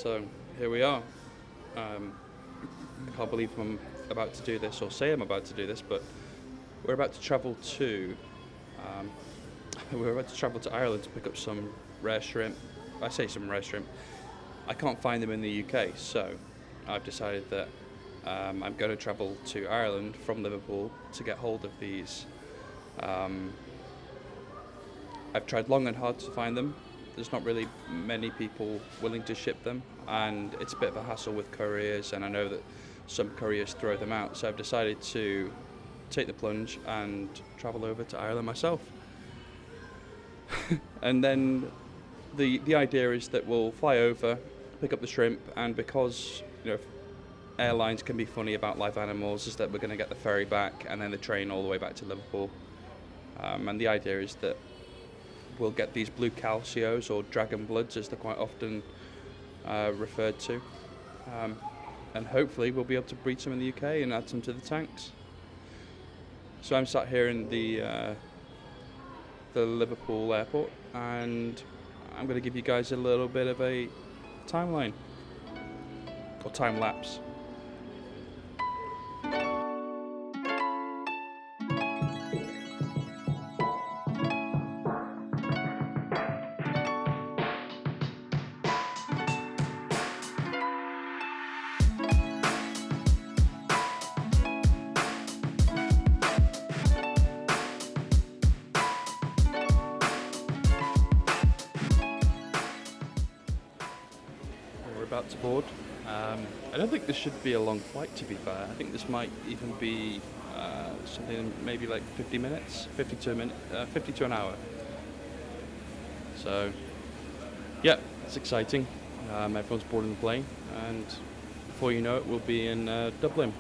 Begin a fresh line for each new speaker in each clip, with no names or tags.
So here we are. I can't believe I'm about to do this, or say I'm about to do this, but we're about to travel to um, we're about to travel to Ireland to pick up some rare shrimp. I say some rare shrimp. I can't find them in the UK, so I've decided that I'm going to travel to Ireland from Liverpool to get hold of these. I've tried long and hard to find them. There's not really many people willing to ship them, and it's a bit of a hassle with couriers, and I know that some couriers throw them out, so I've decided to take the plunge and travel over to Ireland myself. And then the idea is that we'll fly over, pick up the shrimp, and because airlines can be funny about live animals, is that we're going to get the ferry back and then the train all the way back to Liverpool. And the idea is that we'll get these blue Calceos, or dragon bloods as they're quite often referred to, and hopefully we'll be able to breed some in the UK and add some to the tanks. So I'm sat here in the Liverpool airport, and I'm going to give you guys a little bit of a timeline, or time lapse. We're about to board. I don't think this should be a long flight, to be fair. I think this might even be something maybe like 50 minutes, 50 to an hour. So, yeah, it's exciting. Everyone's boarding the plane, and before you know it, we'll be in Dublin.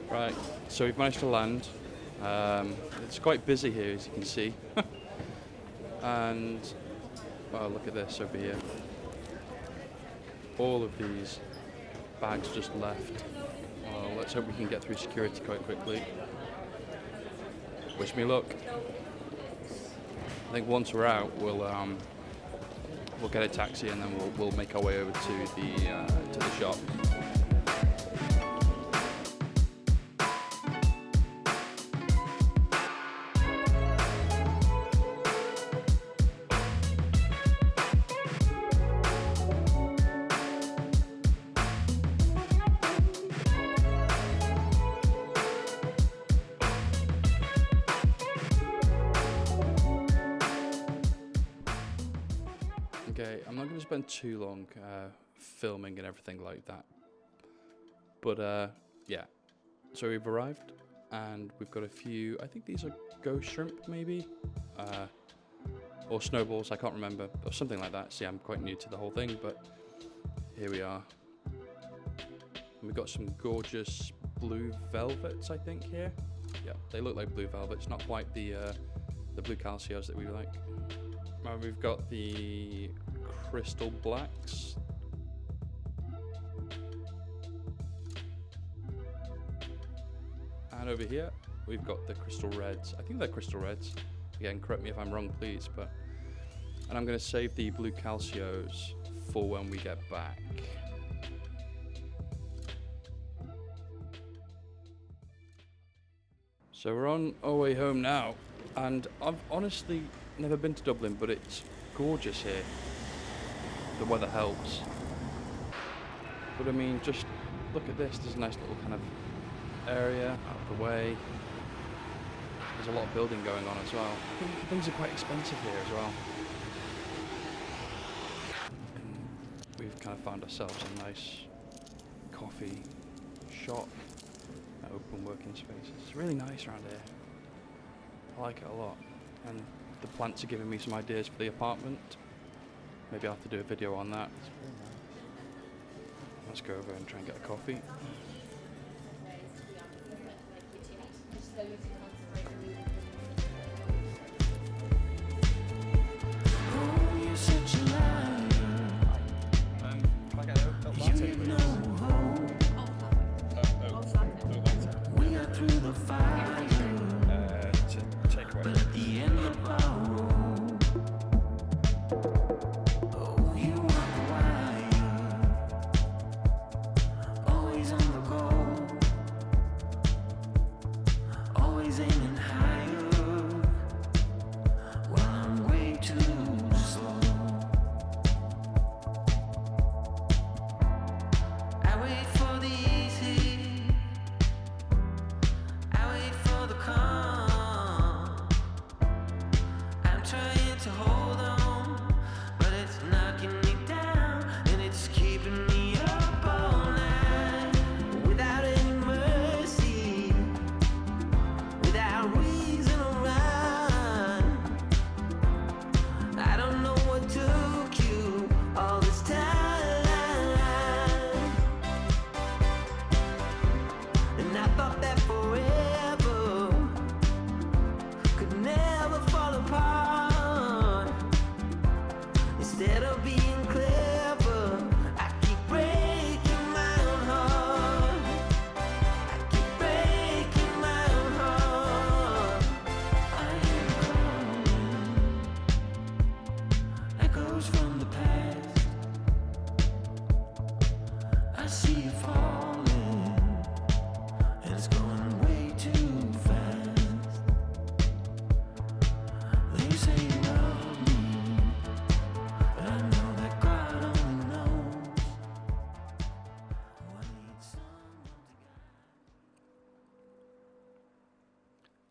Right, so we've managed to land. It's quite busy here, as you can see. And, well, look at this over here. All of these bags just left. Well, let's hope we can get through security quite quickly. Wish me luck. I think once we're out, we'll get a taxi, and then we'll make our way over to the shop. Okay, I'm not going to spend too long filming and everything like that. But yeah, so we've arrived, and we've got a few, I think these are ghost shrimp maybe, or snowballs, I can't remember, or something like that. See, I'm quite new to the whole thing, but here we are. And we've got some gorgeous blue velvets, I think, here. Yeah, they look like blue velvets, not quite the blue Calceos that we like. We've got the crystal blacks. And over here, we've got the crystal reds. I think they're crystal reds. Again, correct me if I'm wrong, please. And I'm going to save the blue Calceos for when we get back. So we're on our way home now, and I've honestly never been to Dublin, but it's gorgeous here. The weather helps. But I mean, just look at this. There's a nice little kind of area out of the way. There's a lot of building going on as well. I think things are quite expensive here as well. And we've kind of found ourselves a nice coffee shop, open working space. It's really nice around here. I like it a lot. And the plants are giving me some ideas for the apartment. Maybe I'll have to do a video on that. Let's go over and try and get a coffee.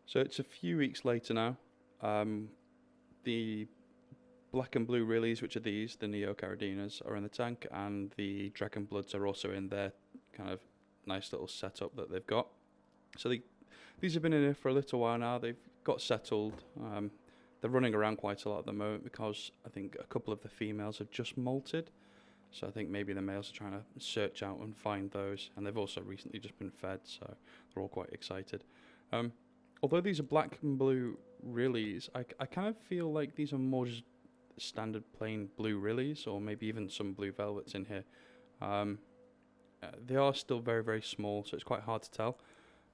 So it's a few weeks later now. The black and blue Rillies, which are these, the Neo Caridinas, are in the tank, and the Dragon Bloods are also in their kind of nice little setup that they've got. So these have been in here for a little while now. They've got settled. They're running around quite a lot at the moment because I think a couple of the females have just molted. So I think maybe the males are trying to search out and find those, and they've also recently just been fed, so they're all quite excited. Although these are black and blue Rillies, I kind of feel like these are more just standard plain blue Rillies, or maybe even some blue velvets in here. They are still very, very small, so it's quite hard to tell.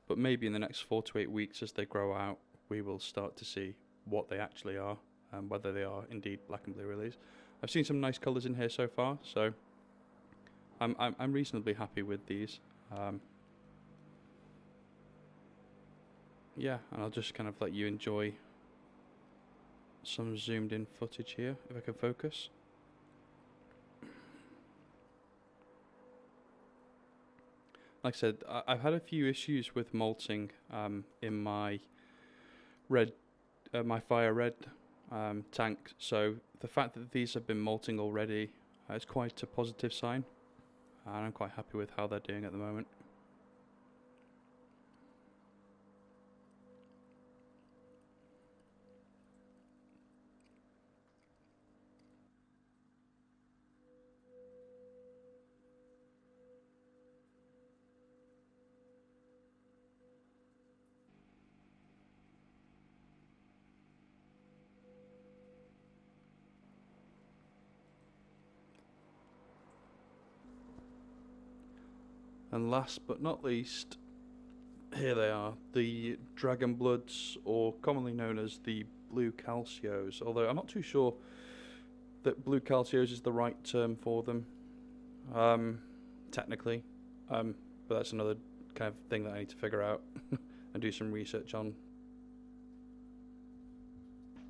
But maybe in the next 4 to 8 weeks, as they grow out, we will start to see what they actually are, and whether they are indeed black and blue Rillies. I've seen some nice colours in here so far, so I'm reasonably happy with these. Yeah, and I'll just kind of let you enjoy some zoomed in footage here, if I can focus. Like I said, I've had a few issues with molting in my red, my fire red tank, so the fact that these have been molting already is quite a positive sign, and I'm quite happy with how they're doing at the moment. And last but not least, here they are, the Dragon Bloods, or commonly known as the blue Calceos, although I'm not too sure that blue Calceos is the right term for them, technically, but that's another kind of thing that I need to figure out and do some research on.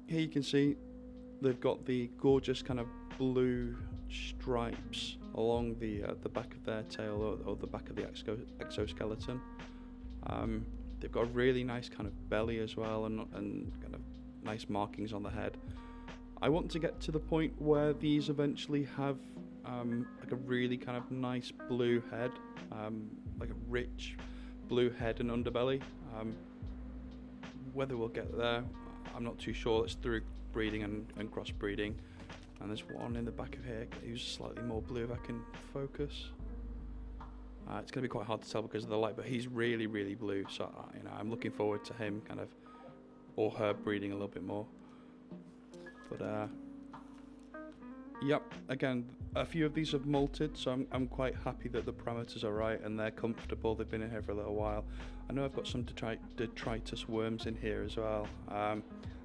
Here you can see they've got the gorgeous kind of blue stripes along the back of their tail, or the back of the exoskeleton. They've got a really nice kind of belly as well, and kind of nice markings on the head. I want to get to the point where these eventually have like a really kind of nice blue head, like a rich blue head and underbelly. Whether we'll get there, I'm not too sure. It's through breeding and crossbreeding. And there's one in the back of here who's slightly more blue if I can focus. It's going to be quite hard to tell because of the light, but he's really, really blue. So, I'm looking forward to him kind of, or her breeding a little bit more. But, yep, again, a few of these have molted, so I'm quite happy that the parameters are right and they're comfortable. They've been in here for a little while. I know I've got some detritus worms in here as well.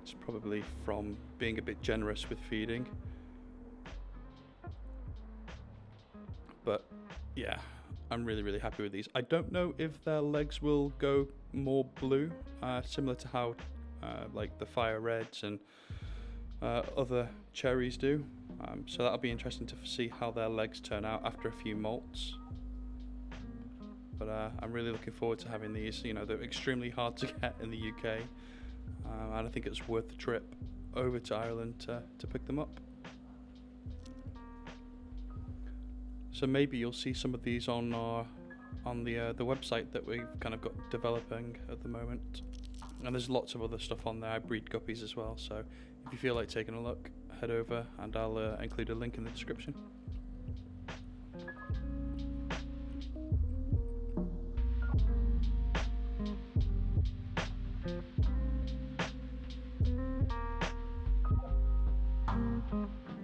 It's probably from being a bit generous with feeding. But, yeah. I'm really, really happy with these. I don't know if their legs will go more blue, similar to how like the fire reds and other cherries do. So that'll be interesting to see how their legs turn out after a few molts. But I'm really looking forward to having these. They're extremely hard to get in the UK, and I think it's worth the trip over to Ireland to pick them up. So maybe you'll see some of these on the website that we've kind of got developing at the moment. And there's lots of other stuff on there. I breed guppies as well. So if you feel like taking a look, head over and I'll include a link in the description.